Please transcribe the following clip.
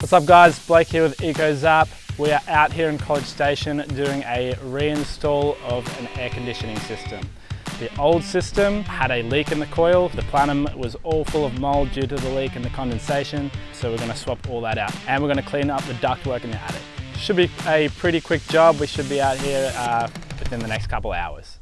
What's up guys, Blake here with EcoZapp. We are out here in College Station doing a reinstall of an air conditioning system. The old system had a leak in the coil. The plenum was all full of mold due to the leak and the condensation. So we're going to swap all that out. And we're going to clean up the ductwork in the attic. Should be a pretty quick job. We should be out here within the next couple hours.